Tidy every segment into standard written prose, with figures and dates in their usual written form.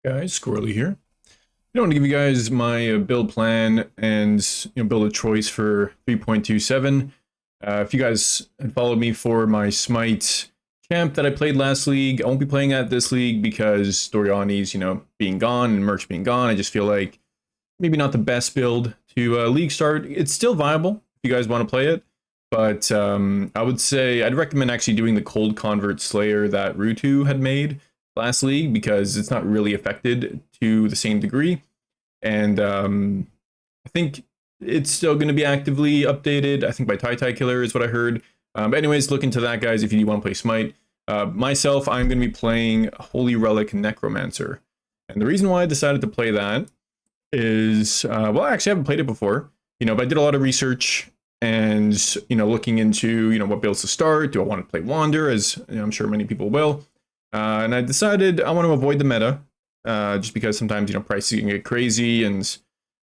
Guys, Squirrely here. I want to give you guys my build plan and build a choice for 3.27. If you guys had followed me for my Smite champ that I played last league, I won't be playing at this league because Doriani's being gone and Merch being gone. I just feel like maybe not the best build to league start. It's still viable if you guys want to play it, but I would say I'd recommend actually doing the Cold Convert Slayer that Rutu had made last league because it's not really affected to the same degree. And I think it's still going to be actively updated. I think by Tai Killer is what I heard. But anyways, look into that, guys, if you do want to play Smite. Myself, I'm going to be playing Holy Relic Necromancer. And the reason why I decided to play that is, well, actually, I haven't played it before, but I did a lot of research and, looking into, what builds to start. Do I want to play Wander, as I'm sure many people will? And I decided I want to avoid the meta, just because sometimes, prices can get crazy, and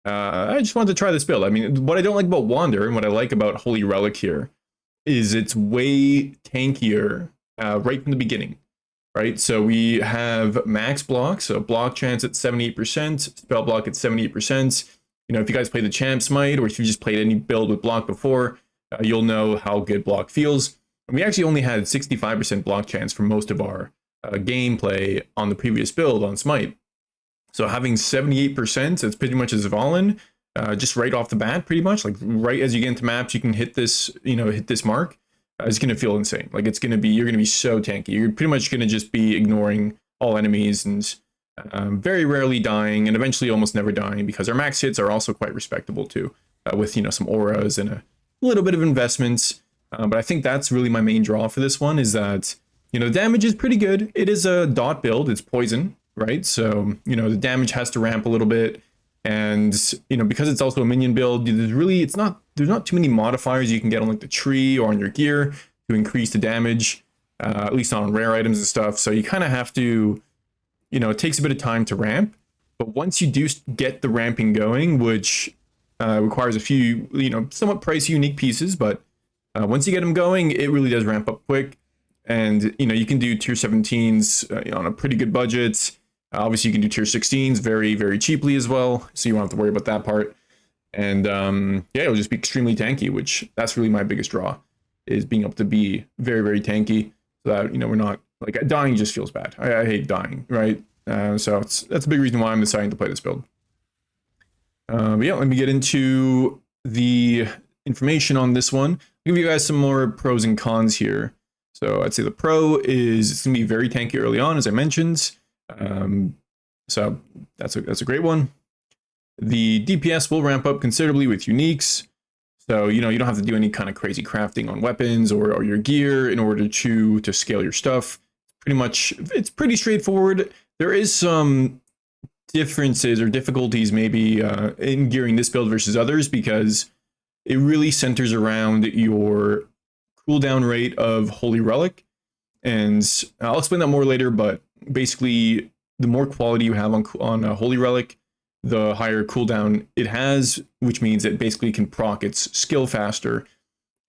I just wanted to try this build. I mean, what I don't like about Wander and what I like about Holy Relic here is it's way tankier right from the beginning, right? So we have max block, so block chance at 78%, spell block at 78%. If you guys play the Champ Smite, or if you just played any build with block before, you'll know how good block feels. And we actually only had 65% block chance for most of our gameplay on the previous build on Smite. So having 78%, that's pretty much as Valen, just right off the bat, pretty much. Like right as you get into maps, you can hit this, hit this mark. It's going to feel insane. Like you're going to be so tanky. You're pretty much going to just be ignoring all enemies and very rarely dying, and eventually almost never dying, because our max hits are also quite respectable too, with, some auras and a little bit of investments. But I think that's really my main draw for this one, is that the damage is pretty good. It is a dot build. It's poison, right? So, the damage has to ramp a little bit. And, because it's also a minion build, there's not too many modifiers you can get on like the tree or on your gear to increase the damage, at least on rare items and stuff. So you kind of have to, it takes a bit of time to ramp. But once you do get the ramping going, which requires a few, somewhat pricey, unique pieces, but once you get them going, it really does ramp up quick. And, you can do tier 17s on a pretty good budget. Obviously, you can do tier 16s very, very cheaply as well. So you won't have to worry about that part. And yeah, it'll just be extremely tanky, which that's really my biggest draw, is being able to be very, very tanky. So that, we're not, like, dying just feels bad. I hate dying, right? So that's a big reason why I'm deciding to play this build. But yeah, let me get into the information on this one. I'll give you guys some more pros and cons here. So I'd say the pro is it's going to be very tanky early on, as I mentioned. So that's a great one. The DPS will ramp up considerably with uniques. So, you don't have to do any kind of crazy crafting on weapons or your gear in order to scale your stuff. Pretty much, it's pretty straightforward. There is some differences or difficulties maybe in gearing this build versus others, because it really centers around your cooldown rate of Holy Relic. And I'll explain that more later, but basically the more quality you have on Holy Relic, the higher cooldown it has, which means it basically can proc its skill faster.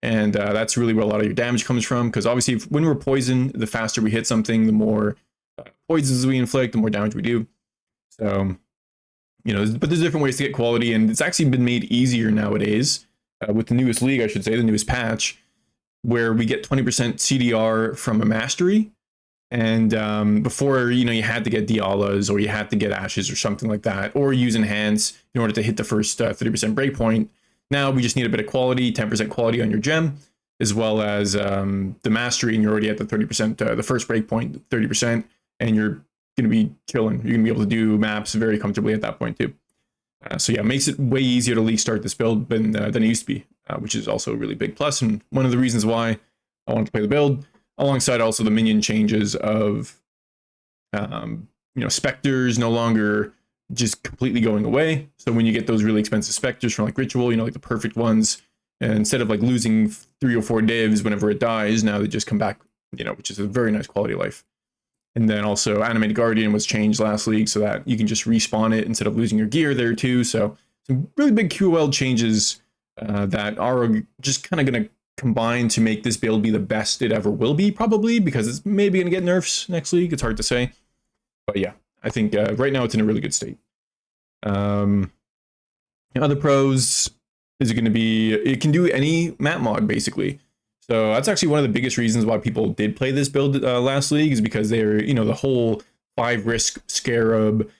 And that's really where a lot of your damage comes from, because obviously when we're poisoned, the faster we hit something, the more poisons we inflict, the more damage we do. So, but there's different ways to get quality, and it's actually been made easier nowadays with the newest league, I should say, the newest patch, where we get 20% CDR from a mastery. And before, you had to get Dialas, or you had to get Ashes or something like that, or use Enhance in order to hit the first 30% breakpoint. Now we just need a bit of quality, 10% quality on your gem, as well as the mastery, and you're already at the 30%, the first breakpoint, 30%, and you're going to be chilling. You're going to be able to do maps very comfortably at that point too. So yeah, it makes it way easier to league start this build than it used to be, which is also a really big plus, and one of the reasons why I wanted to play the build, alongside also the minion changes of, specters no longer just completely going away. So when you get those really expensive specters from like Ritual, like the perfect ones, and instead of like losing 3 or 4 divs whenever it dies, now they just come back, which is a very nice quality of life. And then also Animated Guardian was changed last league so that you can just respawn it instead of losing your gear there too. So some really big QOL changes that are just kind of going to combine to make this build be the best it ever will be, probably, because it's maybe going to get nerfs next league. It's hard to say. But yeah, I think right now it's in a really good state. Other pros is going to be, it can do any map mod basically. So that's actually one of the biggest reasons why people did play this build last league, is because they're, the whole 5 risk Scarab,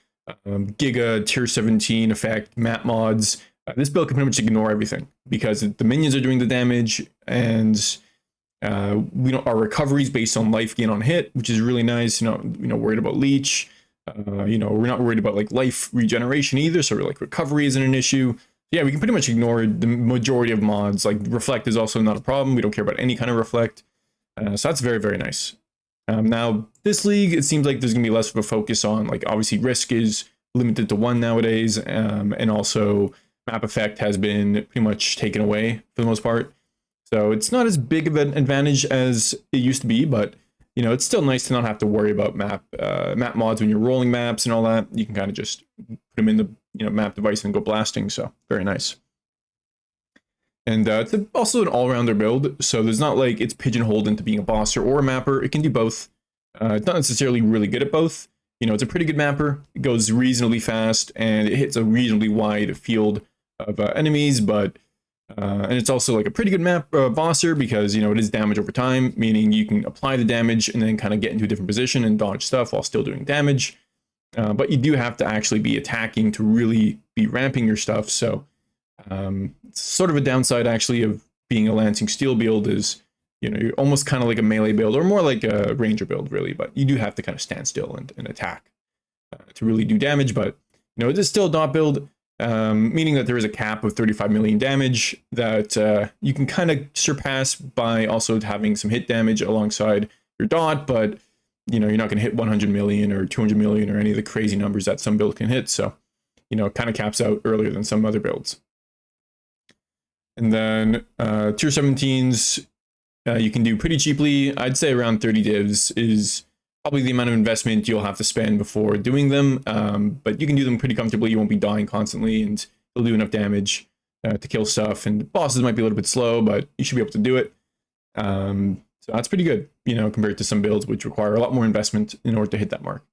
Giga, tier 17 effect, map mods. This build can pretty much ignore everything because the minions are doing the damage, and our recoveries based on life gain on hit, which is really nice. Worried about leech. We're not worried about like life regeneration either, so like recovery isn't an issue. Yeah, we can pretty much ignore the majority of mods. Like reflect is also not a problem. We don't care about any kind of reflect. So that's very, very nice. Now this league, it seems like there's gonna be less of a focus on, like, obviously risk is limited to 1 nowadays, and also map effect has been pretty much taken away for the most part. So it's not as big of an advantage as it used to be, but it's still nice to not have to worry about map mods when you're rolling maps and all that. You can kind of just put them in the map device and go blasting. So very nice. And it's also an all-rounder build, so there's not like it's pigeonholed into being a bosser or a mapper. It can do both. It's not necessarily really good at both. It's a pretty good mapper. It goes reasonably fast, and it hits a reasonably wide field of enemies, but and it's also like a pretty good map bosser because it is damage over time, meaning you can apply the damage and then kind of get into a different position and dodge stuff while still doing damage. But you do have to actually be attacking to really be ramping your stuff. So it's sort of a downside actually of being a Lancing Steel build is, you're almost kind of like a melee build, or more like a ranger build really, but you do have to kind of stand still and attack to really do damage. But it is still a dot build, meaning that there is a cap of 35 million damage that you can kind of surpass by also having some hit damage alongside your dot, but you're not going to hit 100 million or 200 million or any of the crazy numbers that some builds can hit. So, it kind of caps out earlier than some other builds. And then tier 17s, you can do pretty cheaply. I'd say around 30 divs is probably the amount of investment you'll have to spend before doing them. But you can do them pretty comfortably. You won't be dying constantly, and you'll do enough damage to kill stuff. And bosses might be a little bit slow, but you should be able to do it. So that's pretty good, compared to some builds which require a lot more investment in order to hit that mark.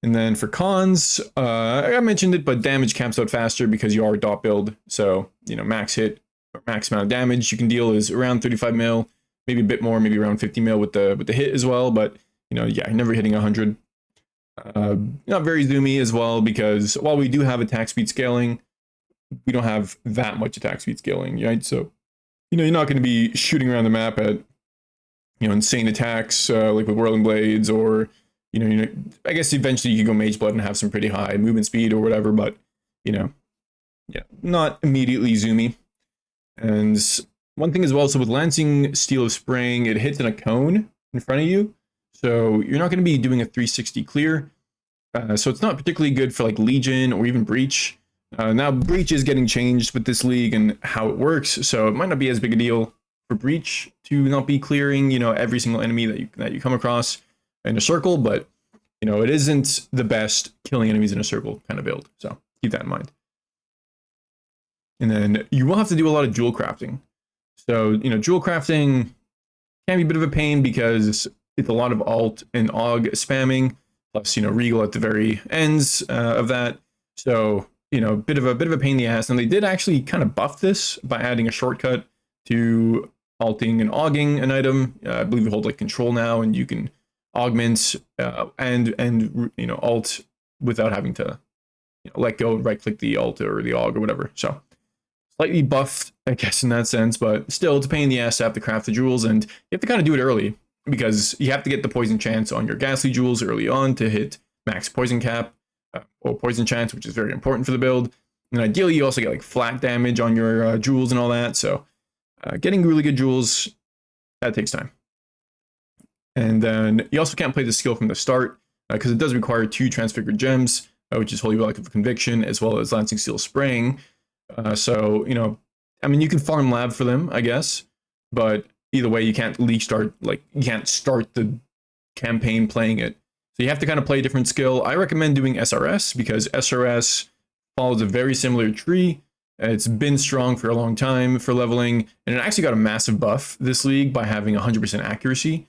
And then for cons, I mentioned it, but damage caps out faster because you are a dot build. So, max hit or max amount of damage you can deal is around 35 mil, maybe a bit more, maybe around 50 mil with the hit as well. But, yeah, never hitting 100. Not very zoomy as well, because while we do have attack speed scaling, we don't have that much attack speed scaling, right? So, you're not going to be shooting around the map at, insane attacks like with Whirling Blades, or, I guess eventually you can go Mage Blood and have some pretty high movement speed or whatever, but, yeah, not immediately zoomy. And one thing as well, so with Lancing Steel of Spring, it hits in a cone in front of you, so you're not going to be doing a 360 clear. So it's not particularly good for like Legion or even Breach. Now Breach is getting changed with this league and how it works, so it might not be as big a deal for Breach to not be clearing, every single enemy that you come across in a circle, but it isn't the best killing enemies in a circle kind of build, so keep that in mind. And then you will have to do a lot of jewel crafting. So jewel crafting can be a bit of a pain because it's a lot of alt and aug spamming, plus regal at the very ends of that. So bit of a pain in the ass. And they did actually kind of buff this by adding a shortcut to alting and auging an item. I believe you hold like control now, and you can augment and alt without having to let go and right click the alt or the aug or whatever. So slightly buffed, I guess, in that sense, but still it's a pain in the ass to have to craft the jewels, and you have to kind of do it early because you have to get the poison chance on your ghastly jewels early on to hit max poison cap or poison chance, which is very important for the build. And ideally you also get like flat damage on your jewels and all that. So getting really good jewels, that takes time. And then you also can't play the skill from the start because it does require 2 transfigured gems, which is Holy Relic of Conviction as well as Lancing Steel Spring. So I mean, you can farm lab for them, I guess, but either way, you can't you can't start the campaign playing it. So you have to kind of play a different skill. I recommend doing SRS because SRS follows a very similar tree. It's been strong for a long time for leveling, and it actually got a massive buff this league by having 100% accuracy.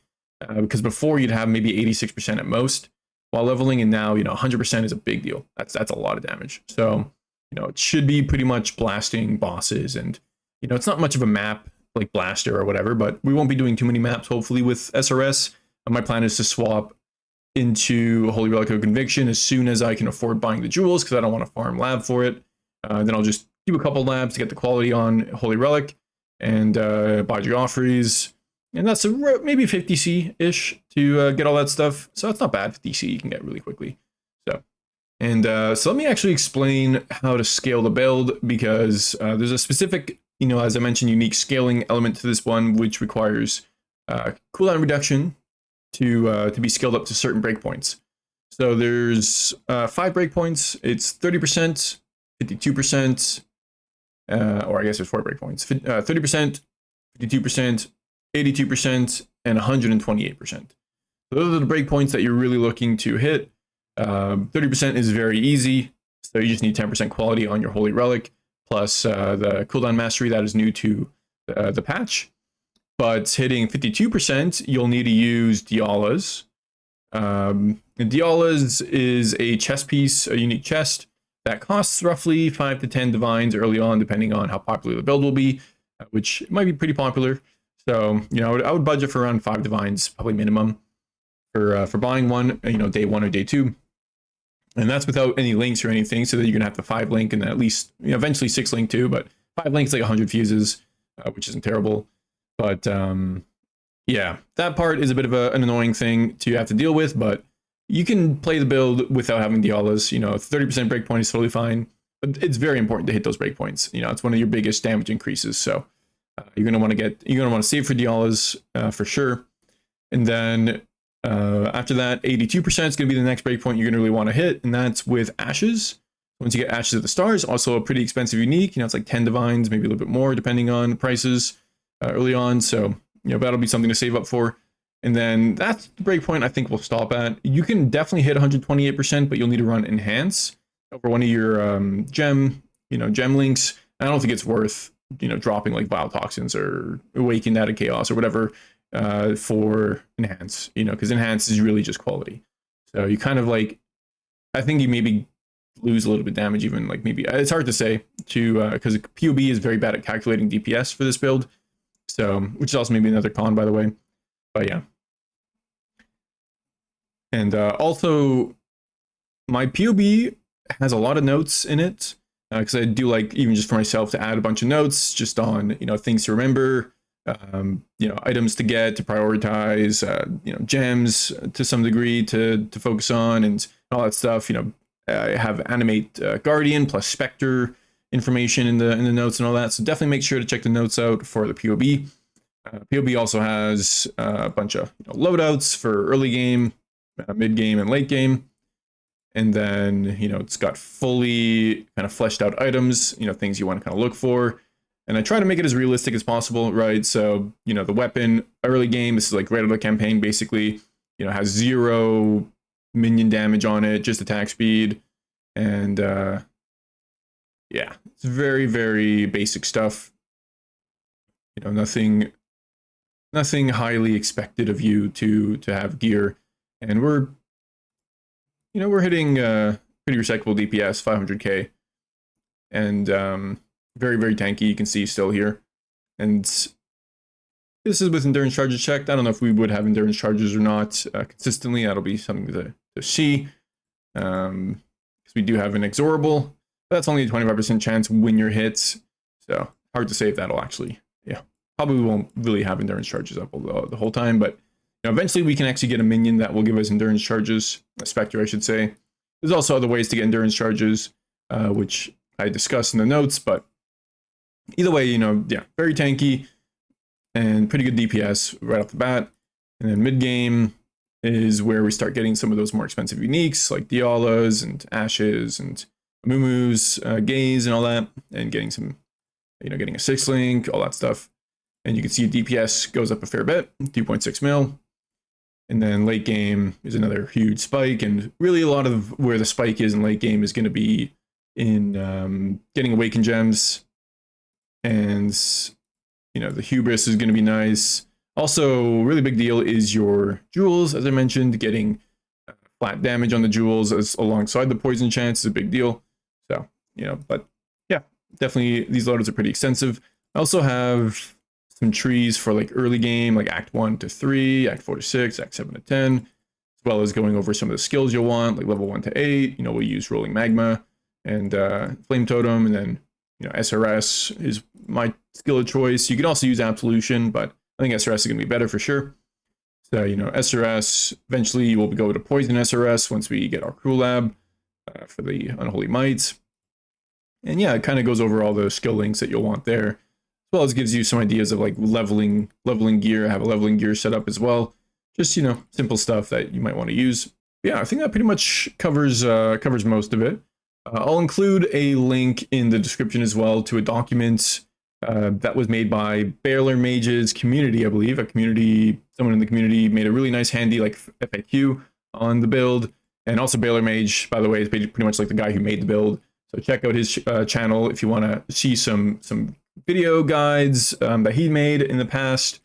Because before you'd have maybe 86% at most. while leveling, and now, you know, 100% is a big deal. That's a lot of damage. So, you know, it should be pretty much blasting bosses, and, you know, it's not much of a map like Blaster or whatever, but we won't be doing too many maps, hopefully, with SRS. My plan is to swap into Holy Relic of Conviction as soon as I can afford buying the jewels, because I don't want to farm lab for it. Then I'll just do a couple labs to get the quality on Holy Relic, and buy Geoffrey's. And that's maybe 50C-ish to get all that stuff. So that's not bad. 50C you can get really quickly. So, and so let me actually explain how to scale the build, because there's a specific, you know, as I mentioned, unique scaling element to this one, which requires cooldown reduction to be scaled up to certain breakpoints. So there's 5 breakpoints. It's 30%, 52%, or I guess there's 4 breakpoints. 30%, 52%, 82%, and 128%. So those are the breakpoints that you're really looking to hit. 30% is very easy, so you just need 10% quality on your Holy Relic, plus the cooldown mastery that is new to the patch. But hitting 52%, you'll need to use Diala's. Diala's is a chest piece, a unique chest, that costs roughly 5 to 10 divines early on, depending on how popular the build will be, which might be pretty popular. So, you know, I would budget for around 5 divines, probably minimum, for buying one, you know, day 1 or day 2. And that's without any links or anything, so that you're going to have the 5 link and then at least, you know, eventually 6 link too, but 5 links like 100 fuses, which isn't terrible. But yeah, that part is a bit of an annoying thing to have to deal with, but you can play the build without having Diala's. You know, 30% breakpoint is totally fine, but it's very important to hit those breakpoints. You know, it's one of your biggest damage increases, so you're gonna want to save for Diala's for sure. And then after that, 82% is gonna be the next breakpoint you're gonna really want to hit, and that's with Ashes. Once you get Ashes of the Stars, also a pretty expensive unique. You know, it's like 10 divines, maybe a little bit more depending on prices early on. So, you know, that'll be something to save up for. And then that's the breakpoint I think we'll stop at. You can definitely hit 128%, but you'll need to run Enhance over one of your gem links. I don't think it's worth, you know, dropping like Vile Toxins or Awakened out of Chaos or whatever for Enhance, you know, because Enhance is really just quality. So you kind of like, I think you maybe lose a little bit of damage, even like maybe, it's hard to say because PoB is very bad at calculating DPS for this build. So, which is also maybe another con, by the way. But yeah. And also, my PoB has a lot of notes in it, because I do like, even just for myself, to add a bunch of notes just on, you know, things to remember, you know, items to get, to prioritize, you know, gems to some degree to focus on, and all that stuff. You know, I have Animate Guardian plus Spectre information in the notes and all that. So definitely make sure to check the notes out for the PoB. PoB also has a bunch of, you know, loadouts for early game, mid game, and late game. And then, you know, it's got fully kind of fleshed out items, you know, things you want to kind of look for. And I try to make it as realistic as possible, right? So, you know, the weapon early game, this is like right out of the campaign, basically, you know, has 0 minion damage on it, just attack speed. And yeah, it's very, very basic stuff. You know, nothing highly expected of you to have gear. And we're hitting pretty respectable DPS, 500k, and very, very tanky. You can see still here. And this is with endurance charges checked. I don't know if we would have endurance charges or not consistently. That'll be something to see, because we do have an inexorable. That's only a 25% chance when you're hit, so hard to say if that'll actually, yeah, probably won't really have endurance charges up the whole time, but, you know, eventually we can actually get a minion that will give us endurance charges, a Spectre, I should say. There's also other ways to get endurance charges, which I discussed in the notes, but either way, you know, yeah, very tanky and pretty good DPS right off the bat. And then mid game is where we start getting some of those more expensive uniques like Diala's and Ashes and Mumu's, Gaze and all that, and getting some, you know, getting a 6 link, all that stuff. And you can see DPS goes up a fair bit, 2.6 mil. And then late game is another huge spike, and really a lot of where the spike is in late game is going to be in getting Awakened gems, and, you know, the Hubris is going to be nice. Also, really big deal is your jewels, as I mentioned, getting flat damage on the jewels as alongside the poison chance is a big deal. So, you know, but yeah, definitely these loadouts are pretty extensive. I also have some trees for like early game, like Act 1 to 3, Act 4 to 6, Act 7 to 10, as well as going over some of the skills you'll want, like level 1 to 8. You know, we'll use Rolling Magma and Flame Totem, and then, you know, SRS is my skill of choice. You can also use Absolution, but I think SRS is going to be better for sure. So, you know, SRS, eventually we'll go to Poison SRS once we get our Cruel Lab for the Unholy Mites. And yeah, it kind of goes over all the skill links that you'll want there, as well as gives you some ideas of like leveling gear. I have a leveling gear set up as well. Just, you know, simple stuff that you might want to use. Yeah, I think that pretty much covers most of it. I'll include a link in the description as well to a document that was made by Baylor Mage's community, I believe. Someone in the community made a really nice handy like FAQ on the build. And also Baylor Mage, by the way, is pretty much like the guy who made the build. So check out his channel if you want to see some video guides that he made in the past.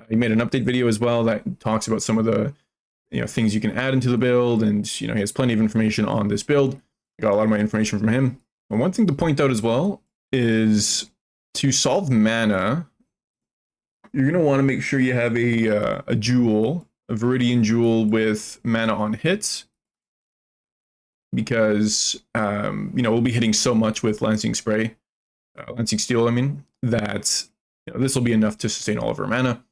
He made an update video as well that talks about some of the, you know, things you can add into the build, and you know, he has plenty of information on this build. I got a lot of my information from him. And one thing to point out as well is to solve mana, you're gonna want to make sure you have a jewel, a Viridian jewel with mana on hits, because you know, we'll be hitting so much with Lancing Steel, I mean, that, you know, this will be enough to sustain all of our mana.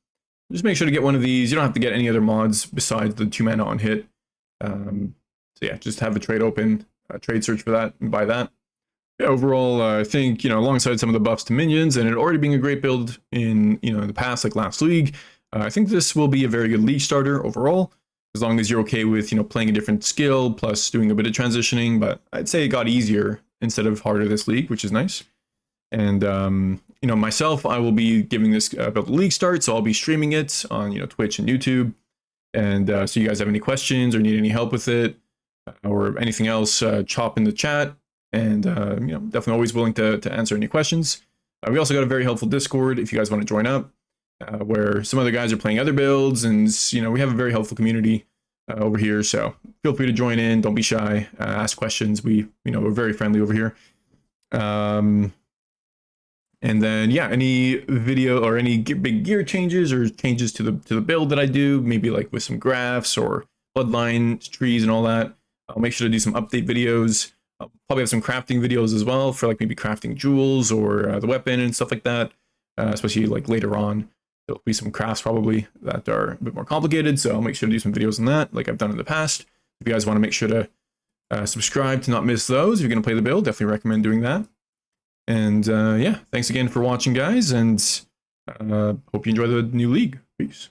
Just make sure to get one of these. You don't have to get any other mods besides the 2 mana on hit. So yeah, just have a trade open, trade search for that, and buy that. Yeah, overall, I think, you know, alongside some of the buffs to minions and it already being a great build in, you know, in the past, like last league, I think this will be a very good league starter overall, as long as you're okay with, you know, playing a different skill plus doing a bit of transitioning. But I'd say it got easier instead of harder this league, which is nice. And you know, myself, I will be giving this build a league start, so I'll be streaming it on, you know, Twitch and YouTube. And so you guys have any questions or need any help with it or anything else, chop in the chat. And you know, definitely always willing to answer any questions. We also got a very helpful Discord if you guys want to join up, where some other guys are playing other builds, and you know, we have a very helpful community over here. So feel free to join in. Don't be shy. Ask questions. You know, we're very friendly over here. And then yeah, any video or any big gear changes or changes to the build that I do, maybe like with some graphs or bloodline trees and all that, I'll make sure to do some update videos. I'll probably have some crafting videos as well for like maybe crafting jewels or the weapon and stuff like that, especially like later on. There'll be some crafts probably that are a bit more complicated, so I'll make sure to do some videos on that like I've done in the past. If you guys want to make sure to subscribe to not miss those, if you're going to play the build, definitely recommend doing that. And yeah, thanks again for watching, guys, and hope you enjoy the new league. Peace.